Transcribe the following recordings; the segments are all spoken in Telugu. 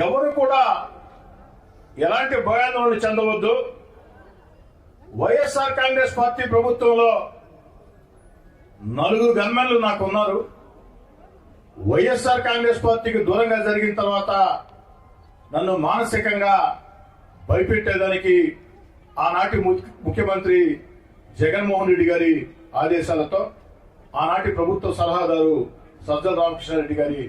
ఎవరు కూడా ఎలాంటి భయాందోళన చెందవద్దు. వైఎస్ఆర్ కాంగ్రెస్ పార్టీ ప్రభుత్వంలో 4 గన్మెన్లు నాకున్నారు. వైఎస్ఆర్ కాంగ్రెస్ పార్టీకి దూరంగా జరిగిన తర్వాత నన్ను మానసికంగా భయపెట్టేదానికి ఆనాటి ముఖ్యమంత్రి జగన్మోహన్ రెడ్డి గారి ఆదేశాలతో ఆనాటి ప్రభుత్వ సలహాదారు సజ్జల రామకృష్ణారెడ్డి గారి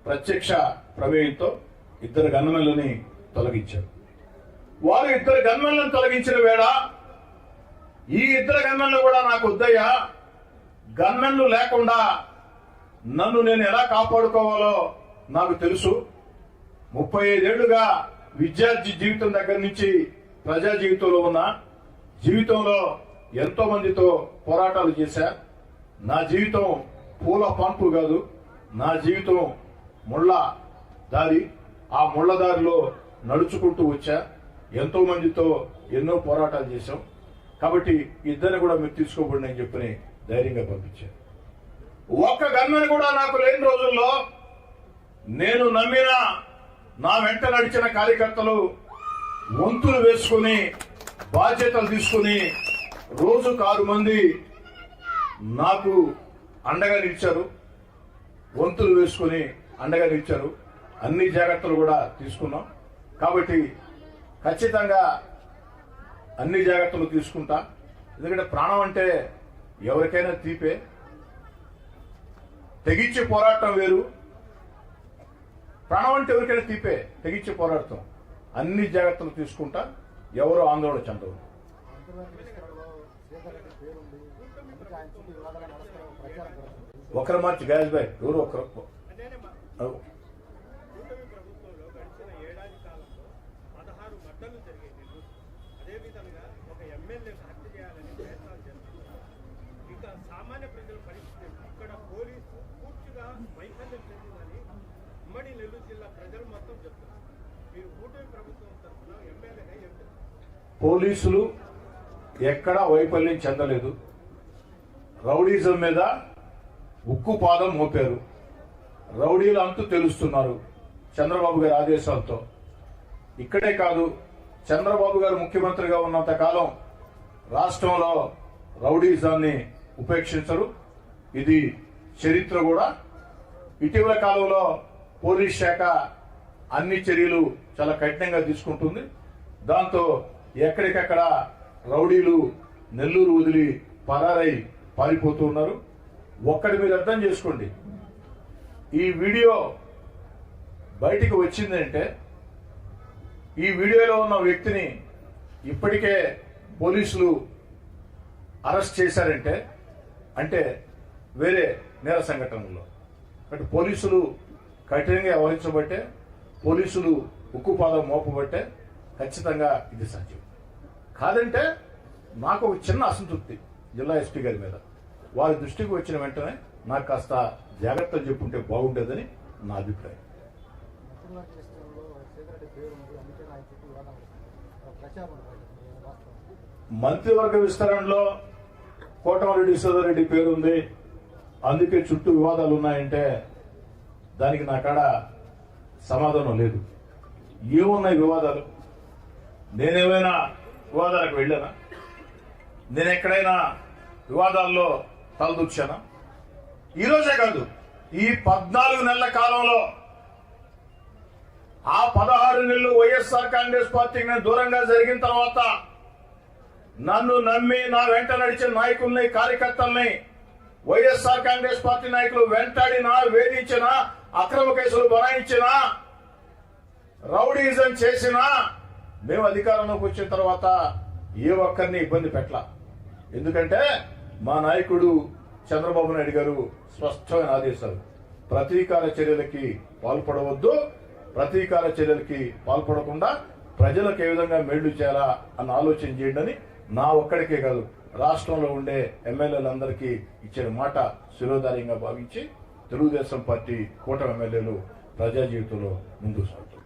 ప్రత్యక్ష ప్రమేయంతో 2 గన్మెన్లని తొలగించారు. వారు 2 గన్మెన్లను తొలగించిన వేళ ఈ 2 గన్మెన్లు కూడా నాకు వద్దయ్యా, గన్మెన్లు లేకుండా నన్ను నేను ఎలా కాపాడుకోవాలో నాకు తెలుసు. 35 ఏళ్లుగా విద్యార్థి జీవితం దగ్గర నుంచి ప్రజా జీవితంలో ఉన్న జీవితంలో ఎంతో మందితో పోరాటాలు చేశా. నా జీవితం పూల పంపు కాదు, నా జీవితం ముళ్ళ దారి. ఆ ముళ్ళ దారిలో నడుచుకుంటూ వచ్చా. ఎంతో మందితో ఎన్నో పోరాటాలు చేశాం. కాబట్టి 2 కూడా మీరు తీసుకోబడి అని చెప్పని ధైర్యంగా పంపించారు. 1 గన్మెన్ కూడా నాకు లేని రోజుల్లో నేను నమ్మిన నా వెంట నడిచిన కార్యకర్తలు వంతులు వేసుకుని బాధ్యతలు తీసుకుని రోజుకు 6 మంది నాకు అండగా నిలిచారు. వంతులు వేసుకుని అండగా నిలిచారు. అన్ని జాగ్రత్తలు కూడా తీసుకున్నాం. కాబట్టి ఖచ్చితంగా అన్ని జాగ్రత్తలు తీసుకుంటా. ఎందుకంటే ప్రాణం అంటే ఎవరికైనా తీపే. తెగించి పోరాటం వేరు, ప్రాణం అంటే ఎవరికైనా తీపే. తెగించి పోరాడతాం. అన్ని జాగ్రత్తలు తీసుకుంటా. ఎవరు ఆందోళన చెందరు. ఒకరు మార్చి గాయస్ బాయ్ ఎవరు ఒకరు సామాన్య ప్రజల పరిస్థితి ఇక్కడ పోలీసు పూర్తిగా వైఫల్యం చెందిందని ఉమ్మడి నెల్లూరు జిల్లా ప్రజలు మొత్తం చెప్తున్నారు. మీరు కూటమి ప్రభుత్వం తరఫున ఎమ్మెల్యేగా ఏం చెప్తారు? పోలీసులు ఎక్కడా వైఫల్యం చెందలేదు. రౌడీజం మీద ఉక్కు పాదం మోపారు. రౌడీలు అంతూ తెలుస్తున్నారు చంద్రబాబు గారి ఆదేశాలతో. ఇక్కడే కాదు, చంద్రబాబు గారు ముఖ్యమంత్రిగా ఉన్నంత కాలం రాష్ట్రంలో రౌడీజాన్ని ఉపేక్షించరు. ఇది చరిత్ర కూడా. ఇటీవల కాలంలో పోలీస్ శాఖ అన్ని చర్యలు చాలా కఠినంగా తీసుకుంటుంది. దాంతో ఎక్కడికక్కడ రౌడీలు నెల్లూరు వదిలి పరారై పారిపోతూ ఉన్నారు. ఒక్కడి మీరు అర్థం చేసుకోండి, ఈ వీడియో బయటికి వచ్చిందంటే ఈ వీడియోలో ఉన్న వ్యక్తిని ఇప్పటికే పోలీసులు అరెస్ట్ చేశారంటే అంటే వేరే నేర సంఘటనలో అంటే పోలీసులు కఠినంగా వ్యవహరించబట్టే, పోలీసులు ఉక్కుపాదం మోపబట్టే ఖచ్చితంగా ఇది సాధ్యం. కాదంటే నాకు ఒక చిన్న అసంతృప్తి జిల్లా ఎస్పీ గారి మీద. వారి దృష్టికి వచ్చిన వెంటనే నాకు కాస్త జాగ్రత్తలు చెప్పుంటే బాగుండేదని నా అభిప్రాయం. మంత్రివర్గ విస్తరణలో కోటమిరెడ్డి సోదరెడ్డి పేరుంది, అందుకే చుట్టూ వివాదాలు ఉన్నాయంటే దానికి నా కాడ సమాధానం లేదు. ఏమున్నాయి వివాదాలు? నేనేమైనా వివాదాలకు వెళ్ళానా? నేను ఎక్కడైనా వివాదాల్లో తలదూర్చానా? ఈరోజే కాదు, ఈ 14 నెలల కాలంలో ఆ 16 నెలలు వైఎస్ఆర్ కాంగ్రెస్ పార్టీకి నేను దూరంగా జరిగిన తర్వాత నన్ను నమ్మి నా వెంట నడిచిన నాయకుల్ని, కార్యకర్తల్ని వైఎస్ఆర్ కాంగ్రెస్ పార్టీ నాయకులు వెంటాడినా, వేధించినా, అక్రమ కేసులు బనాయించినా, రౌడీజం చేసినా మేము అధికారంలోకి వచ్చిన తర్వాత ఏ ఒక్కరిని ఇబ్బంది పెట్టలా. ఎందుకంటే మా నాయకుడు చంద్రబాబు నాయుడు గారు స్పష్టమైన ఆదేశాలు, ప్రతీకార చర్యలకి పాల్పడవద్దు, ప్రతీకార చర్యలకి పాల్పడకుండా ప్రజలకు ఏ విధంగా మేళ్లు చేయాలా అన్న ఆలోచన చేయండి. నా ఒక్కడికే కాదు, రాష్ట్రంలో ఉండే ఎమ్మెల్యేలందరికీ ఇచ్చిన మాట శిరోధార్యంగా భావించి తెలుగుదేశం పార్టీ కూటమి ఎమ్మెల్యేలు ప్రజా జీవితంలో ముందుకు సాగుతున్నారు.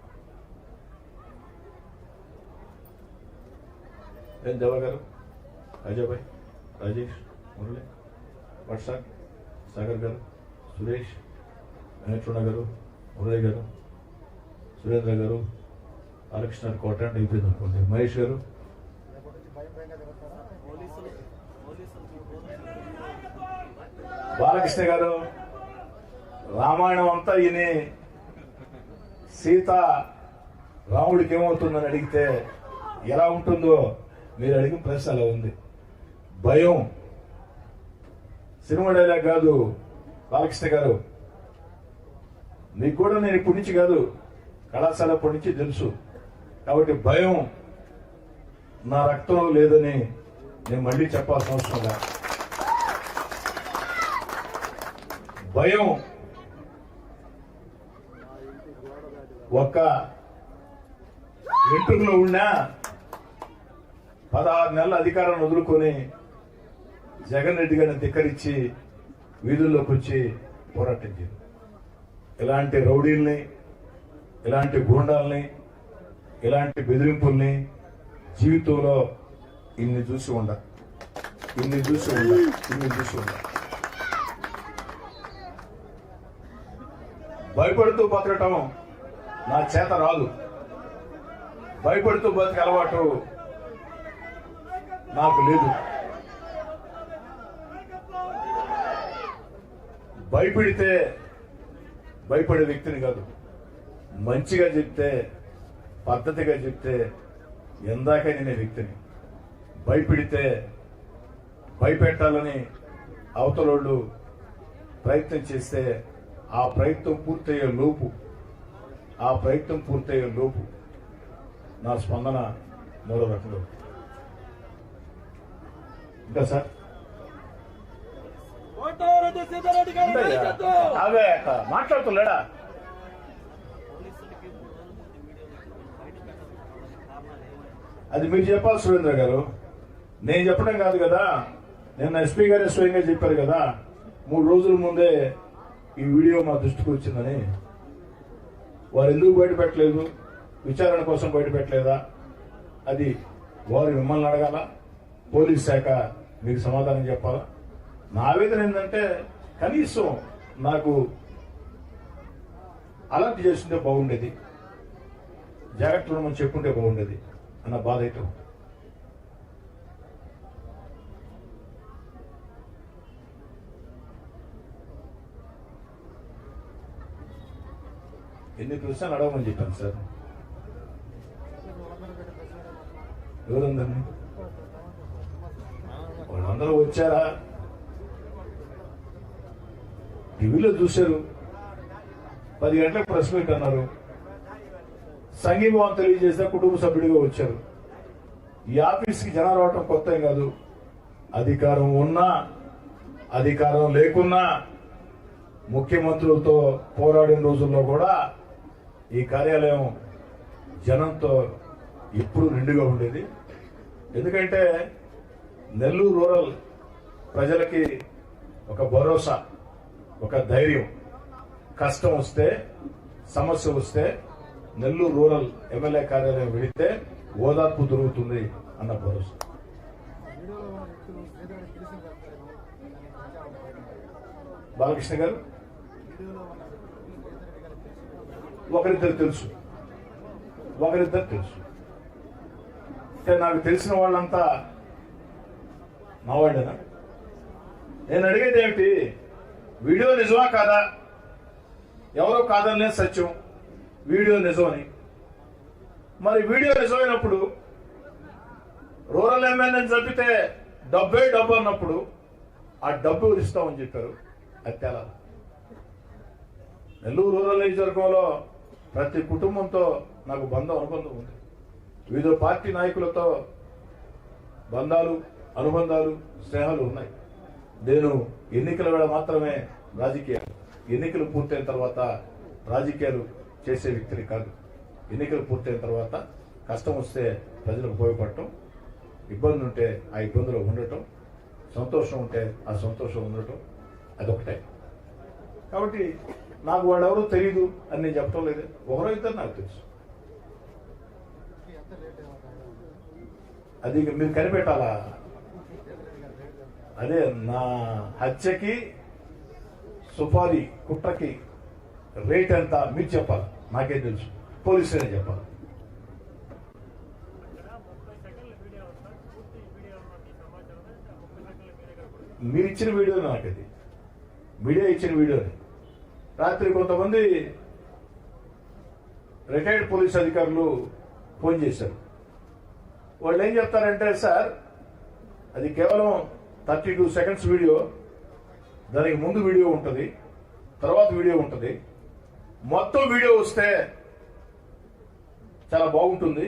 ఏం దేవ గారు, అజయ్ భాయ్, రాజేష్, మురళి, వర్షాక్, సాగర్ గారు, సురేష్, వెంకటరమణ గారు, మురళి గారు, సురేంద్ర గారు, బాలకృష్ణ కోట అంటే అయిపోయింది అనుకోండి. మహేష్ గారు, బాలకృష్ణ గారు, రామాయణం అంతా ఈయన సీత రాముడికి ఏమవుతుందని అడిగితే ఎలా ఉంటుందో మీరు అడిగిన ప్రశ్న అలా ఉంది. భయం. సినిమా డైలాగ్ కాదు బాలకృష్ణ గారు, మీకు కూడా నేను ఇప్పటి నుంచి కాదు, కళాశాల ఇప్పటి నుంచి తెలుసు. కాబట్టి భయం నా రక్తంలో లేదని నేను మళ్ళీ చెప్పాల్సిన అవసరం లేదు. భయం ఒక్క వెంట్రుకలో ఉన్నా 16 నెలల అధికారాన్ని వదులుకొని జగన్ రెడ్డి గారిని ధిక్కరించి వీధుల్లోకి వచ్చి పోరాటం చేయాలి. ఇలాంటి రౌడీల్ని, ఇలాంటి గూండాల్ని, ఇలాంటి బెదిరింపుల్ని జీవితంలో ఇన్ని చూసి ఉండ. భయపడుతూ బతకటం నా చేత రాదు. భయపడుతూ బతికే అలవాటు నాకు లేదు. భయపడితే భయపడే వ్యక్తిని కాదు. మంచిగా చెప్తే, పద్ధతిగా చెప్తే ఎందాక నేనే వ్యక్తిని. భయపెడితే, భయపెట్టాలని అవతలోళ్ళు ప్రయత్నం చేస్తే ఆ ప్రయత్నం పూర్తయ్యే లోపు నా స్పందన మరో రకంలో. ఇంకా సార్ మాట్లాడుతున్నాడా? అది మీరు చెప్పాలి సురేంద్ర గారు, నేను చెప్పడం కాదు కదా. నిన్న ఎస్పీ గారే స్వయంగా చెప్పారు కదా, 3 రోజుల ముందే ఈ వీడియో మా దృష్టికి వచ్చిందని. వారు ఎందుకు బయటపెట్టలేదు? విచారణ కోసం బయటపెట్టలేదా? అది వారు మిమ్మల్ని అడగాల, పోలీస్ శాఖ మీకు సమాధానం చెప్పాలా. నా ఆవేదన ఏంటంటే కనీసం నాకు అలర్ట్ చేస్తుంటే బాగుండేది, జాగ్రత్తలు మనం చెప్పుంటే బాగుండేది అన్న బాధ అయితే. ఎన్ని ప్రశ్నలు అడగమని చెప్పాను సార్. ఎవరందరినీ? వాళ్ళందరూ వచ్చారా? టీవీలో చూశారు. 10 గంటలకు ప్రెస్ మీట్ అన్నారు. సంఘీభావం తెలియజేస్తే కుటుంబ సభ్యుడిగా వచ్చారు. ఈ ఆఫీస్కి జనాలు రావటం కొత్త ఏం కాదు. అధికారం ఉన్నా, అధికారం లేకున్నా ముఖ్యమంత్రులతో పోరాడిన రోజుల్లో కూడా ఈ కార్యాలయం జనంతో ఎప్పుడు నిండుగా ఉండేది. ఎందుకంటే నెల్లూరు రూరల్ ప్రజలకి ఒక భరోసా, ఒక ధైర్యం. కష్టం వస్తే, సమస్య వస్తే నెల్లూరు రూరల్ ఎమ్మెల్యే కార్యాలయం వెళితే ఓదార్పు దొరుకుతుంది అన్న భరోసా. బాలకృష్ణ గారు, ఒకరిద్దరు తెలుసు. అంటే నాకు తెలిసిన వాళ్ళంతా మా వాళ్ళేనా? నేను అడిగేది ఏమిటి, వీడియో నిజమా కాదా? ఎవరో కాదనే సత్యం, వీడియో నిజమని. మరి వీడియో నిజమైనప్పుడు రూరల్ ఎమ్మెల్యేని చంపితే డబ్బు అన్నప్పుడు ఆ డబ్బు ఇస్తామని చెప్పారు. అది తేలా. నెల్లూరు రూరల్ నియోజకవర్గంలో ప్రతి కుటుంబంతో నాకు అనుబంధం ఉంది. వివిధ పార్టీ నాయకులతో బంధాలు, అనుబంధాలు, స్నేహాలు ఉన్నాయి. నేను ఎన్నికల వేళ మాత్రమే రాజకీయాలు, ఎన్నికలు పూర్తయిన తర్వాత రాజకీయాలు చేసే వ్యక్తిని కాదు. ఎన్నికలు పూర్తయిన తర్వాత కష్టం వస్తే ప్రజలకు ఉపయోగపడటం, ఇబ్బంది ఉంటే ఆ ఇబ్బందులు ఉండటం, సంతోషం ఉంటే ఆ సంతోషం ఉండటం, అదొకటే. కాబట్టి నాకు వాళ్ళెవరూ తెలియదు అని నేను చెప్పడం లేదు. ఒకరో ఇద్దరు నాకు తెలుసు. అది మీరు కనిపెట్టాలా? అదే నా హత్యకి, సుపారీ కుట్రకి రేట్ ఎంత మీరు చెప్పాలి, నాకేం తెలుసు. పోలీసులే చెప్పాలి. మీరు ఇచ్చిన వీడియో నాకు అది మీడియా ఇచ్చిన వీడియోని రాత్రి కొంతమంది రిటైర్డ్ పోలీస్ అధికారులు ఫోన్ చేశారు. వాళ్ళు ఏం చెప్తారంటే, సార్ అది కేవలం 32 సెకండ్స్ వీడియో, దానికి ముందు వీడియో ఉంటుంది, తర్వాత వీడియో ఉంటుంది, మొత్తం వీడియో వస్తే చాలా బాగుంటుంది,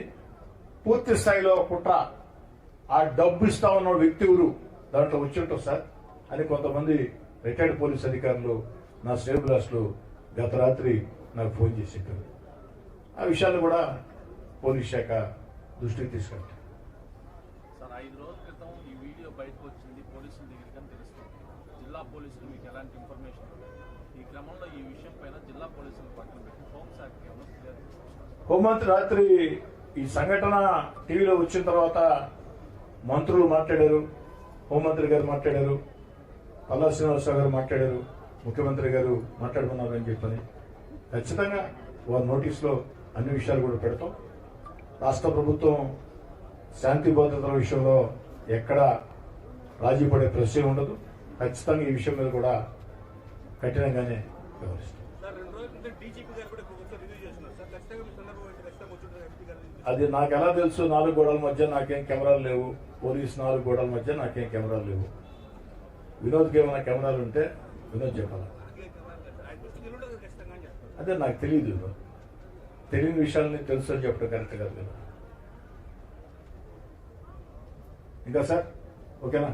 పూర్తి స్థాయిలో కుట్ర, ఆ డబ్బు ఇస్తా ఉన్న వ్యక్తి ఎవరు దాంట్లో వచ్చి ఉంటారు సార్ అని కొంతమంది రిటైర్డ్ పోలీస్ అధికారులు నా శ్రేయభిలాషులు గత రాత్రి నాకు ఫోన్ చేసి చెప్పారు. ఆ విషయాలు కూడా పోలీస్ శాఖ దృష్టికి తీసుకెళ్తారు. సార్ 5 రోజుల క్రితం ఈ వీడియో బయటకు వచ్చింది, పోలీసుల దగ్గరికి తెలుస్తుంది. జిల్లా పోలీసులు మీకు ఎలాంటి ఇన్ఫర్మేషన్ ఈ క్రమంలో ఈ విషయం పైన జిల్లా పోలీసులు పక్కన పెట్టి హోంశాఖకి ఏమన్నా క్లియర్ చేస్తారు? హోంమంత్రి రాత్రి ఈ సంఘటన టీవీలో వచ్చిన తర్వాత మంత్రులు మాట్లాడారు, హోంమంత్రి గారు మాట్లాడారు, పల్లా శ్రీనివాసరావు గారు మాట్లాడారు, ముఖ్యమంత్రి గారు మాట్లాడుకున్నారు అని చెప్పని ఖచ్చితంగా వారి నోటీసులో అన్ని విషయాలు కూడా పెడతాం. రాష్ట్ర ప్రభుత్వం శాంతి భద్రతల విషయంలో ఎక్కడ రాజీ పడే ప్రశ్న ఉండదు. ఖచ్చితంగా ఈ విషయం మీద కూడా కఠినంగానే వ్యవహరిస్తాం. అది నాకు ఎలా తెలుసు? 4 గోడల మధ్య నాకేం కెమెరాలు లేవు, పోలీసు 4 గోడల మధ్య నాకేం కెమెరాలు లేవు. వినోద్కి ఏమైనా కెమెరాలు ఉంటే వినోద్ చెప్పాలి. అదే నాకు తెలియదు, తెలియని విషయాలని తెలుసు అని చెప్పడం కరెక్ట్ కాదు కదా. ఇంకా సార్ ఓకేనా?